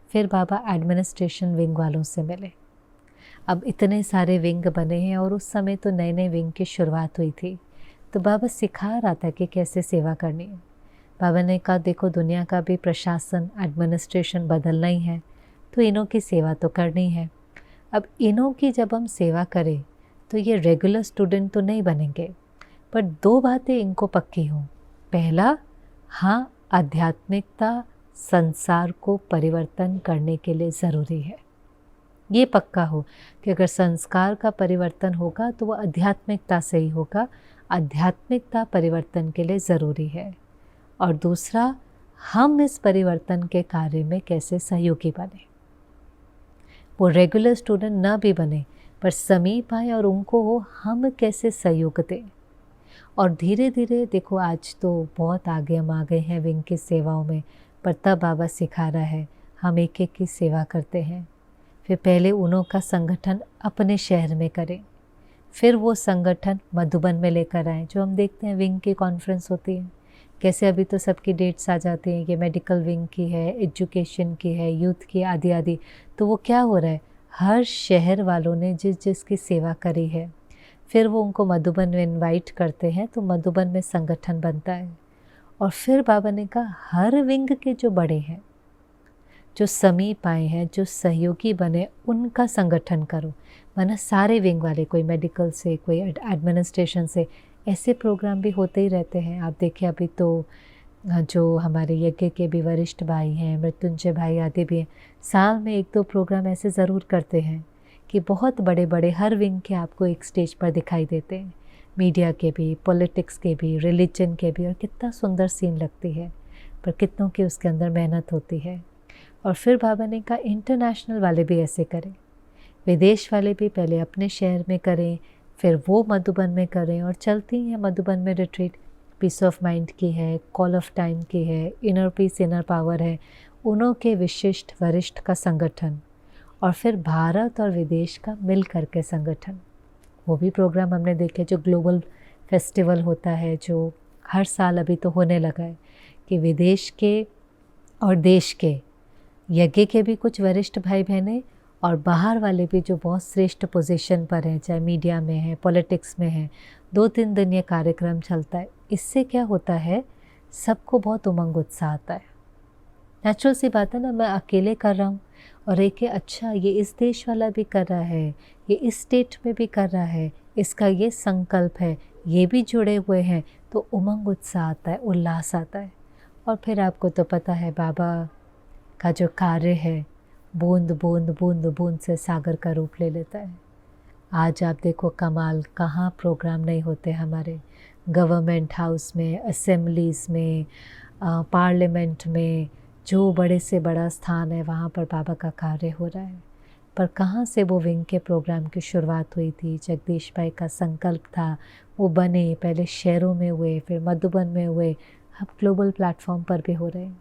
फिर बाबा एडमिनिस्ट्रेशन विंग वालों से मिले। अब इतने सारे विंग बने हैं और उस समय तो नए नए विंग की शुरुआत हुई थी, तो बाबा सिखा रहा था कि कैसे सेवा करनी है। बाबा ने कहा देखो दुनिया का भी प्रशासन एडमिनिस्ट्रेशन बदलना ही है, तो इन्हों की सेवा तो करनी है। अब इन्हों की जब हम सेवा करें तो ये रेगुलर स्टूडेंट तो नहीं बनेंगे, पर दो बातें इनको पक्की हों। पहला, हाँ आध्यात्मिकता संसार को परिवर्तन करने के लिए ज़रूरी है। ये पक्का हो कि अगर संस्कार का परिवर्तन होगा तो वह आध्यात्मिकता से ही होगा। आध्यात्मिकता परिवर्तन के लिए ज़रूरी है। और दूसरा, हम इस परिवर्तन के कार्य में कैसे सहयोगी बने। वो रेगुलर स्टूडेंट ना भी बने पर समीप आए और उनको हो हम कैसे सहयोग दें। और धीरे धीरे देखो आज तो बहुत आगे हम आ गए हैं विंग की सेवाओं में, पर तब बाबा सिखा रहा है हम एक एक की सेवा करते हैं। फिर पहले उन्हों का संगठन अपने शहर में करें, फिर वो संगठन मधुबन में लेकर आएँ। जो हम देखते हैं विंग की कॉन्फ्रेंस होती है, कैसे अभी तो सबकी डेट्स आ जाती हैं, ये मेडिकल विंग की है, एजुकेशन की है, यूथ की, आदि आदि। तो वो क्या हो रहा है, हर शहर वालों ने जिस जिसकी सेवा करी है फिर वो उनको मधुबन में इनवाइट करते हैं, तो मधुबन में संगठन बनता है। और फिर बाबा ने कहा हर विंग के जो बड़े हैं, जो समीप आए हैं, जो सहयोगी बने, उनका संगठन करो। वरना सारे विंग वाले, कोई मेडिकल से, कोई एडमिनिस्ट्रेशन से, ऐसे प्रोग्राम भी होते ही रहते हैं। आप देखिए अभी तो जो हमारे यज्ञ के भी वरिष्ठ भाई हैं, मृत्युंजय भाई आदि भी हैं, साल में 1-2 प्रोग्राम ऐसे ज़रूर करते हैं कि बहुत बड़े बड़े हर विंग के आपको एक स्टेज पर दिखाई देते हैं। मीडिया के भी, पॉलिटिक्स के भी, रिलीजन के भी, और कितना सुंदर सीन लगती है, पर कितनों की उसके अंदर मेहनत होती है। और फिर बाबा ने कहा इंटरनेशनल वाले भी ऐसे करें, विदेश वाले भी पहले अपने शहर में करें, फिर वो मधुबन में करें। और चलती हैं मधुबन में रिट्रीट, पीस ऑफ माइंड की है, कॉल ऑफ टाइम की है, इनर पीस इनर पावर है, उन्हों के विशिष्ट वरिष्ठ का संगठन। और फिर भारत और विदेश का मिल करके संगठन। वो भी प्रोग्राम हमने देखे, जो ग्लोबल फेस्टिवल होता है जो हर साल अभी तो होने लगा है, कि विदेश के और देश के यज्ञ के भी कुछ वरिष्ठ भाई बहनें और बाहर वाले भी जो बहुत श्रेष्ठ पोजीशन पर हैं, चाहे मीडिया में है, पॉलिटिक्स में है, 2-3 दिन ये कार्यक्रम चलता है। इससे क्या होता है, सबको बहुत उमंग उत्साह आता है। नेचुरल सी बात है ना, मैं अकेले कर रहा हूँ और एक अच्छा ये इस देश वाला भी कर रहा है, ये इस स्टेट में भी कर रहा है, इसका ये संकल्प है, ये भी जुड़े हुए हैं, तो उमंग उत्साह आता है, उल्लास आता है। और फिर आपको तो पता है बाबा का जो कार्य है, बूंद बूंद बूंद बूंद से सागर का रूप ले लेता है। आज आप देखो कमाल, कहाँ प्रोग्राम नहीं होते हमारे गवर्नमेंट हाउस में, असेंबलीज़ में, पार्लियामेंट में, जो बड़े से बड़ा स्थान है वहाँ पर बाबा का कार्य हो रहा है। पर कहाँ से वो विंग के प्रोग्राम की शुरुआत हुई थी, जगदीश भाई का संकल्प था, वो बने, पहले शहरों में हुए, फिर मधुबन में हुए, अब ग्लोबल प्लेटफॉर्म पर भी हो रहे हैं।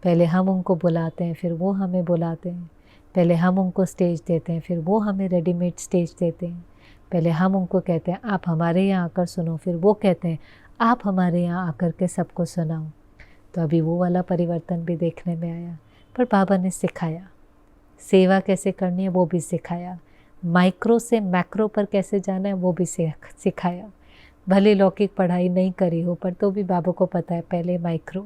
पहले हम उनको बुलाते हैं, फिर वो हमें बुलाते हैं। पहले हम उनको स्टेज देते हैं, फिर वो हमें रेडीमेड स्टेज देते हैं। पहले हम उनको कहते हैं आप हमारे यहाँ आकर सुनो, फिर वो कहते हैं आप हमारे यहाँ आकर के सबको सुनाओ। तो अभी वो वाला परिवर्तन भी देखने में आया। पर बाबा ने सिखाया सेवा कैसे करनी है, वो भी सिखाया। माइक्रो से मैक्रो पर कैसे जाना है, वो भी सिखाया। भले लौकिक पढ़ाई नहीं करी हो, पर तो भी बाबा को पता है पहले माइक्रो,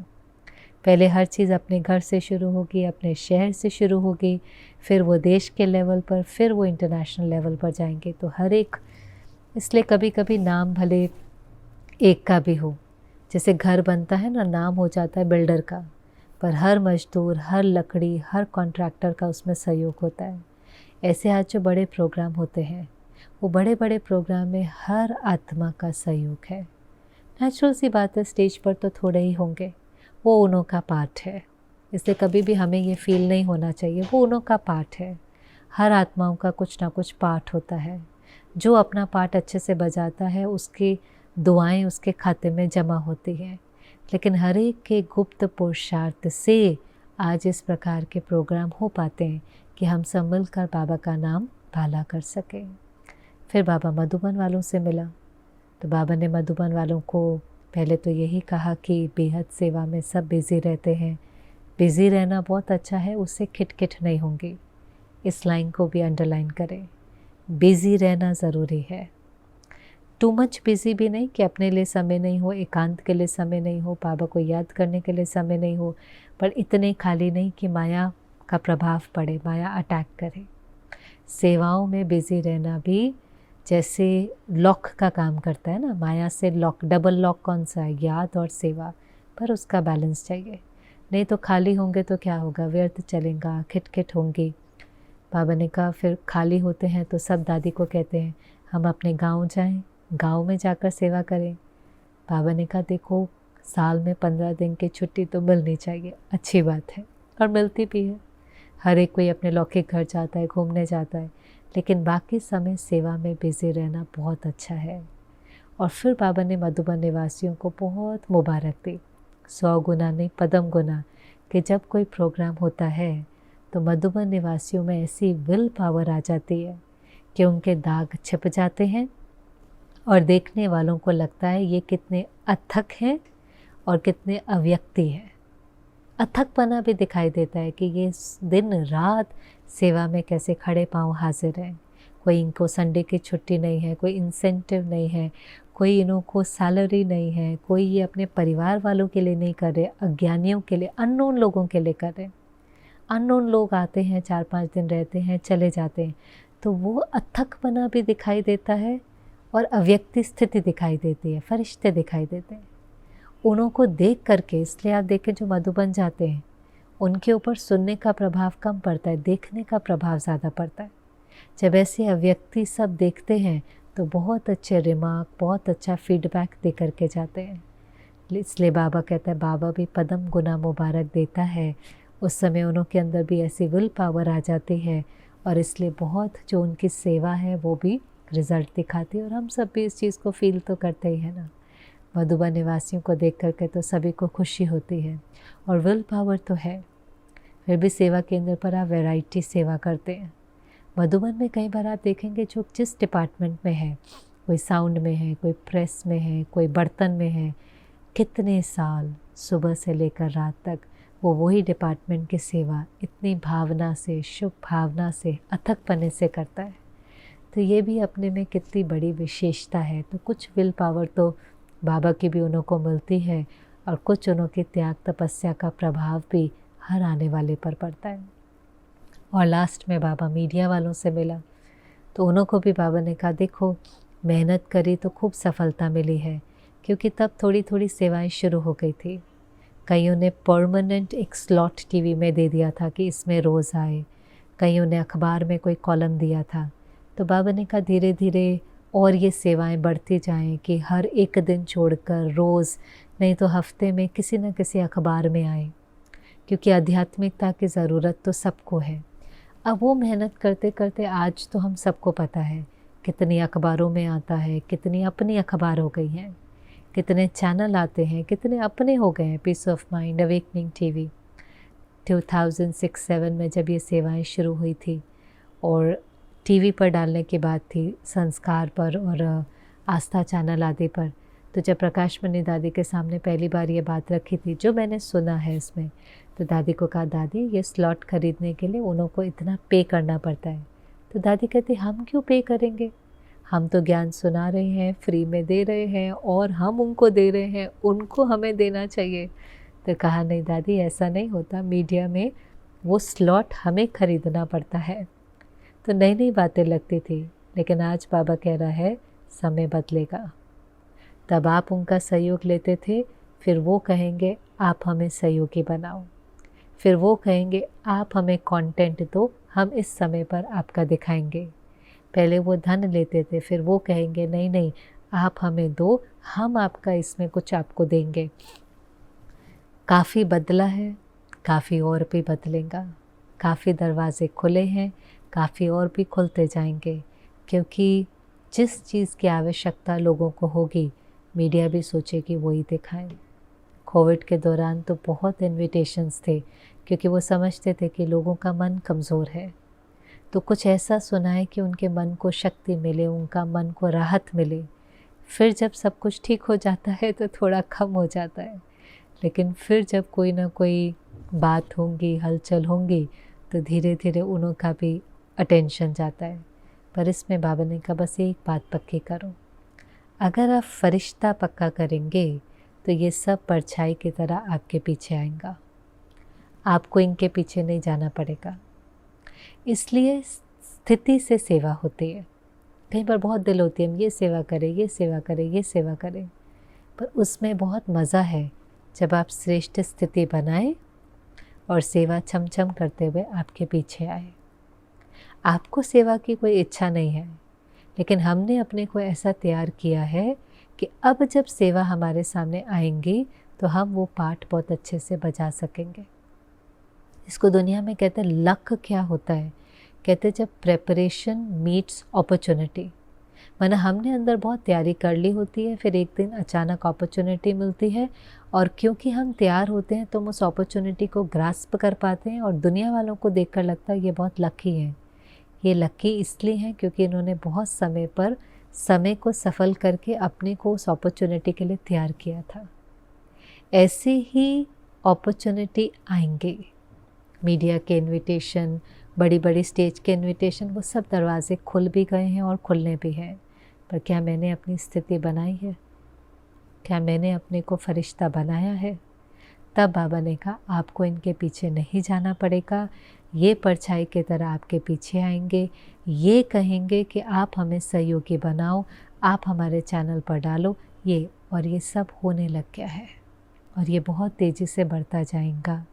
पहले हर चीज़ अपने घर से शुरू होगी, अपने शहर से शुरू होगी, फिर वो देश के लेवल पर, फिर वो इंटरनेशनल लेवल पर जाएंगे। तो हर एक, इसलिए कभी कभी नाम भले एक का भी हो, जैसे घर बनता है ना, नाम हो जाता है बिल्डर का, पर हर मजदूर, हर लकड़ी, हर कॉन्ट्रैक्टर का उसमें सहयोग होता है। ऐसे आज जो बड़े प्रोग्राम होते हैं, वो बड़े बड़े प्रोग्राम में हर आत्मा का सहयोग है। नेचुरल सी बात है, स्टेज पर तो थोड़े ही होंगे, वो उन्हों का पार्ट है। इसलिए कभी भी हमें ये फील नहीं होना चाहिए, वो उन्हों का पार्ट है। हर आत्माओं का कुछ ना कुछ पार्ट होता है। जो अपना पार्ट अच्छे से बजाता है उसकी दुआएं उसके खाते में जमा होती हैं। लेकिन हर एक के गुप्त पुरुषार्थ से आज इस प्रकार के प्रोग्राम हो पाते हैं कि हम सब मिलकर बाबा का नाम भाला कर सकें। फिर बाबा मधुबन वालों से मिला तो बाबा ने मधुबन वालों को पहले तो यही कहा कि बेहद सेवा में सब बिज़ी रहते हैं, बिज़ी रहना बहुत अच्छा है, उससे खिटखिट नहीं होंगी। इस लाइन को भी अंडरलाइन करें, बिज़ी रहना ज़रूरी है। टू मच बिज़ी भी नहीं कि अपने लिए समय नहीं हो, एकांत के लिए समय नहीं हो, बाबा को याद करने के लिए समय नहीं हो, पर इतने खाली नहीं कि माया का प्रभाव पड़े, माया अटैक करे। सेवाओं में बिज़ी रहना भी जैसे लॉक का काम करता है ना, माया से लॉक, डबल लॉक कौन सा है, याद और सेवा, पर उसका बैलेंस चाहिए। नहीं तो खाली होंगे तो क्या होगा, व्यर्थ चलेगा, खिटखिट होंगी। बाबा ने कहा फिर खाली होते हैं तो सब दादी को कहते हैं हम अपने गांव जाएं, गांव में जाकर सेवा करें। बाबा ने कहा देखो साल में 15 दिन की छुट्टी तो मिलनी चाहिए, अच्छी बात है और मिलती भी है। हर एक कोई अपने लौकिक घर जाता है, घूमने जाता है, लेकिन बाकी समय सेवा में बिज़ी रहना बहुत अच्छा है। और फिर बाबा ने मधुबन निवासियों को बहुत मुबारक दी, 100 गुना नहीं पदम गुना, कि जब कोई प्रोग्राम होता है तो मधुबन निवासियों में ऐसी विल पावर आ जाती है कि उनके दाग छिप जाते हैं और देखने वालों को लगता है ये कितने अथक हैं और कितने अव्यक्ति हैं। अथकपना भी दिखाई देता है कि ये दिन रात सेवा में कैसे खड़े पांव हाजिर हैं। कोई इनको संडे की छुट्टी नहीं है, कोई इंसेंटिव नहीं है, कोई इनको सैलरी नहीं है, कोई ये अपने परिवार वालों के लिए नहीं कर रहे, अज्ञानियों के लिए, अननोन लोगों के लिए कर रहे। अननोन लोग आते हैं, 4-5 दिन रहते हैं, चले जाते हैं, तो वो अथकपना भी दिखाई देता है और अव्यक्ति स्थिति दिखाई देती है, फरिश्ते दिखाई देते हैं। उन्हों को देख करके, इसलिए आप देखें जो मधुबन जाते हैं उनके ऊपर सुनने का प्रभाव कम पड़ता है, देखने का प्रभाव ज़्यादा पड़ता है। जब ऐसे अव्यक्ति सब देखते हैं तो बहुत अच्छे रिमार्क, बहुत अच्छा फीडबैक दे करके जाते हैं। इसलिए बाबा कहता है, बाबा भी पदम गुना मुबारक देता है। उस समय उन्हों के अंदर भी ऐसी विल पावर आ जाती है और इसलिए बहुत जो उनकी सेवा है वो भी रिज़ल्ट दिखाती है। और हम सब भी इस चीज़ को फील तो करते ही है ना, मधुबन निवासियों को देख करके तो सभी को खुशी होती है और विल पावर तो है। फिर भी सेवा केंद्र पर आप वैरायटी सेवा करते हैं। मधुबन में कई बार आप देखेंगे जो जिस डिपार्टमेंट में है, कोई साउंड में है, कोई प्रेस में है, कोई बर्तन में है, कितने साल सुबह से लेकर रात तक वो वही डिपार्टमेंट की सेवा इतनी भावना से, शुभ भावना से, अथकपने से करता है। तो ये भी अपने में कितनी बड़ी विशेषता है। तो कुछ विल पावर तो बाबा की भी उन्हों को मिलती है और कुछ उन्हों की त्याग तपस्या का प्रभाव भी हर आने वाले पर पड़ता है। और लास्ट में बाबा मीडिया वालों से मिला तो उन्हों को भी बाबा ने कहा देखो मेहनत करी तो खूब सफलता मिली है, क्योंकि तब थोड़ी थोड़ी सेवाएं शुरू हो गई थी। कईयों ने परमानेंट एक स्लॉट टीवी में दे दिया था कि इसमें रोज़ आए, कईयों ने अखबार में कोई कॉलम दिया था। तो बाबा ने कहा धीरे धीरे और ये सेवाएं बढ़ती जाएं कि हर एक दिन छोड़कर रोज़ नहीं तो हफ्ते में किसी न किसी अखबार में आए, क्योंकि आध्यात्मिकता की ज़रूरत तो सबको है। अब वो मेहनत करते करते आज तो हम सबको पता है कितनी अखबारों में आता है, कितनी अपनी अखबार हो गई हैं, कितने चैनल आते हैं, कितने अपने हो गए हैं। Peace of mind, Awakening TV 2006-07 में जब ये सेवाएं शुरू हुई थी और टीवी पर डालने की बात थी, संस्कार पर और आस्था चैनल आदि पर, तो जब प्रकाश मणि दादी के सामने पहली बार ये बात रखी थी, जो मैंने सुना है इसमें, तो दादी को कहा दादी ये स्लॉट खरीदने के लिए उन्हों को इतना पे करना पड़ता है। तो दादी कहती हम क्यों पे करेंगे, हम तो ज्ञान सुना रहे हैं, फ्री में दे रहे हैं और हम उनको दे रहे हैं, उनको हमें देना चाहिए। तो कहा नहीं दादी ऐसा नहीं होता, मीडिया में वो स्लॉट हमें खरीदना पड़ता है। तो नई नई बातें लगती थी, लेकिन आज बाबा कह रहा है समय बदलेगा। तब आप उनका सहयोग लेते थे, फिर वो कहेंगे आप हमें सहयोगी बनाओ, फिर वो कहेंगे आप हमें कंटेंट दो, हम इस समय पर आपका दिखाएंगे। पहले वो धन लेते थे, फिर वो कहेंगे नहीं नहीं आप हमें दो, हम आपका इसमें कुछ आपको देंगे। काफ़ी बदला है, काफ़ी और भी बदलेगा, काफ़ी दरवाजे खुले हैं, काफ़ी और भी खुलते जाएंगे, क्योंकि जिस चीज़ की आवश्यकता लोगों को होगी, मीडिया भी सोचे कि वही दिखाएं। कोविड के दौरान तो बहुत इन्विटेशंस थे, क्योंकि वो समझते थे कि लोगों का मन कमज़ोर है, तो कुछ ऐसा सुनाए कि उनके मन को शक्ति मिले, उनका मन को राहत मिले। फिर जब सब कुछ ठीक हो जाता है तो थोड़ा कम हो जाता है, लेकिन फिर जब कोई ना कोई बात होंगी, हलचल होंगी, तो धीरे धीरे उनका भी अटेंशन जाता है। पर इसमें बाबा ने कहा बस एक बात पक्की करो, अगर आप फरिश्ता पक्का करेंगे तो ये सब परछाई की तरह आपके पीछे आएगा, आपको इनके पीछे नहीं जाना पड़ेगा। इसलिए स्थिति से सेवा होती है। कई बार बहुत दिल होती है हम ये सेवा करें, ये सेवा करें, ये सेवा करें, पर उसमें बहुत मज़ा है जब आप श्रेष्ठ स्थिति बनाएं और सेवा छम छम करते हुए आपके पीछे आए। आपको सेवा की कोई इच्छा नहीं है, लेकिन हमने अपने को ऐसा तैयार किया है कि अब जब सेवा हमारे सामने आएंगी तो हम वो पाठ बहुत अच्छे से बजा सकेंगे। इसको दुनिया में कहते हैं लक। क्या होता है? कहते हैं जब प्रेपरेशन मीट्स अपॉर्चुनिटी, माना हमने अंदर बहुत तैयारी कर ली होती है, फिर एक दिन अचानक अपॉर्चुनिटी मिलती है, और क्योंकि हम तैयार होते हैं तो हम उस अपॉर्चुनिटी को ग्रास्प कर पाते हैं, और दुनिया वालों को देखकर लगता है ये बहुत लकी हैं। ये लकी इसलिए हैं क्योंकि इन्होंने बहुत समय पर समय को सफल करके अपने को उस अपॉर्चुनिटी के लिए तैयार किया था। ऐसे ही अपॉर्चुनिटी आएंगे। मीडिया के इनविटेशन, बड़ी बड़ी स्टेज के इनविटेशन, वो सब दरवाजे खुल भी गए हैं और खुलने भी हैं, पर क्या मैंने अपनी स्थिति बनाई है? क्या मैंने अपने को फरिश्ता बनाया है? तब बाबा ने कहा आपको इनके पीछे नहीं जाना पड़ेगा, ये परछाई की तरह आपके पीछे आएंगे, ये कहेंगे कि आप हमें सहयोगी बनाओ, आप हमारे चैनल पर डालो ये, और ये सब होने लग गया है और ये बहुत तेज़ी से बढ़ता जाएगा।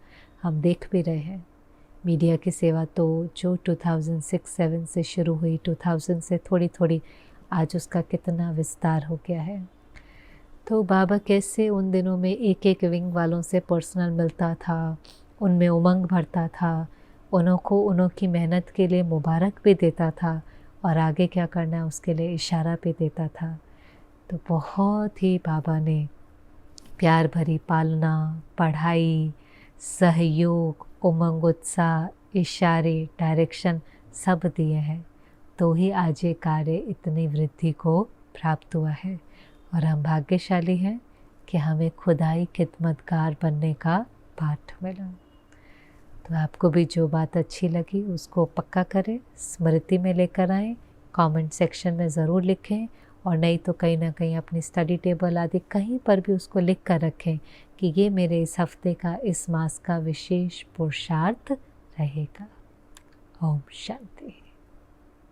हम देख भी रहे हैं मीडिया की सेवा तो जो 2006-07 से शुरू हुई, 2000 से थोड़ी थोड़ी, आज उसका कितना विस्तार हो गया है। तो बाबा कैसे उन दिनों में एक एक विंग वालों से पर्सनल मिलता था, उनमें उमंग भरता था, उन्हों की मेहनत के लिए मुबारक भी देता था, और आगे क्या करना है उसके लिए इशारा भी देता था। तो बहुत ही बाबा ने प्यार भरी पालना, पढ़ाई, सहयोग, उमंग, उत्साह, इशारे, डायरेक्शन सब दिए हैं, तो ही आज ये कार्य इतनी वृद्धि को प्राप्त हुआ है। और हम भाग्यशाली हैं कि हमें खुदाई खिदमतगार बनने का पाठ मिला। तो आपको भी जो बात अच्छी लगी उसको पक्का करें, स्मृति में लेकर आएँ, कमेंट सेक्शन में ज़रूर लिखें, और नहीं तो कहीं ना कहीं अपनी स्टडी टेबल आदि कहीं पर भी उसको लिख कर रखें कि ये मेरे इस हफ्ते का, इस मास का विशेष पुरुषार्थ रहेगा। ओम शांति।